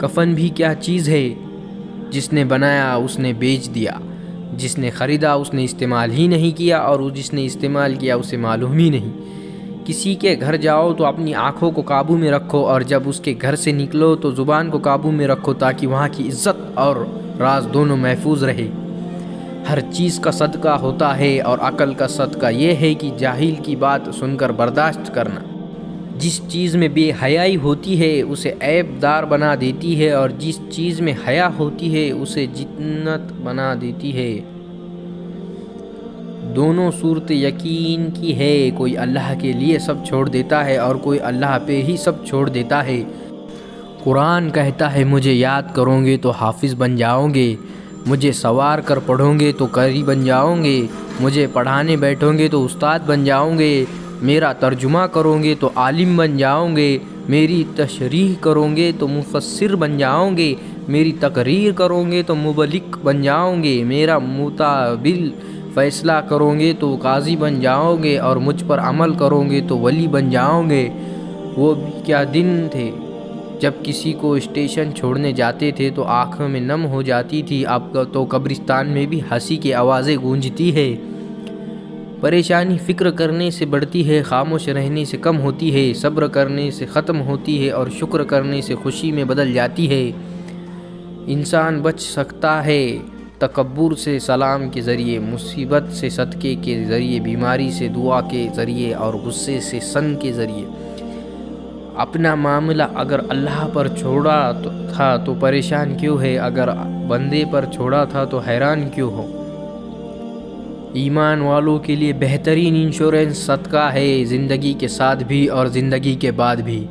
کفن بھی کیا چیز ہے، جس نے بنایا اس نے بیچ دیا، جس نے خریدا اس نے استعمال ہی نہیں کیا، اور جس نے استعمال کیا اسے معلوم ہی نہیں۔ کسی کے گھر جاؤ تو اپنی آنکھوں کو قابو میں رکھو، اور جب اس کے گھر سے نکلو تو زبان کو قابو میں رکھو، تاکہ وہاں کی عزت اور راز دونوں محفوظ رہے۔ ہر چیز کا صدقہ ہوتا ہے، اور عقل کا صدقہ یہ ہے کہ جاہل کی بات سن کر برداشت کرنا۔ جس چیز میں بے حیائی ہوتی ہے اسے عیب دار بنا دیتی ہے، اور جس چیز میں حیا ہوتی ہے اسے جنت بنا دیتی ہے۔ دونوں صورت یقین کی ہے، کوئی اللہ کے لیے سب چھوڑ دیتا ہے اور کوئی اللہ پہ ہی سب چھوڑ دیتا ہے۔ قرآن کہتا ہے مجھے یاد کرو گے تو حافظ بن جاؤ گے، مجھے سوار کر پڑھو گے تو قاری بن جاؤ گے، مجھے پڑھانے بیٹھو گے تو استاد بن جاؤ گے، میرا ترجمہ کرو گے تو عالم بن جاؤ گے، میری تشریح کرو گے تو مفسر بن جاؤ گے، میری تقریر کرو گے تو مبلغ بن جاؤ گے، میرا متبادل فیصلہ کرو گے تو قاضی بن جاؤ گے، اور مجھ پر عمل کرو گے تو ولی بن جاؤ گے۔ وہ بھی کیا دن تھے جب کسی کو اسٹیشن چھوڑنے جاتے تھے تو آنکھوں میں نم ہو جاتی تھی، اب تو قبرستان میں بھی ہنسی کی آوازیں گونجتی ہے۔ پریشانی فکر کرنے سے بڑھتی ہے، خاموش رہنے سے کم ہوتی ہے، صبر کرنے سے ختم ہوتی ہے، اور شکر کرنے سے خوشی میں بدل جاتی ہے۔ انسان بچ سکتا ہے تکبر سے سلام کے ذریعے، مصیبت سے صدقے کے ذریعے، بیماری سے دعا کے ذریعے، اور غصے سے سن کے ذریعے۔ اپنا معاملہ اگر اللہ پر چھوڑا تھا تو پریشان کیوں ہے، اگر بندے پر چھوڑا تھا تو حیران کیوں ہو۔ ایمان والوں کے لیے بہترین انشورنس صدقہ ہے، زندگی کے ساتھ بھی اور زندگی کے بعد بھی۔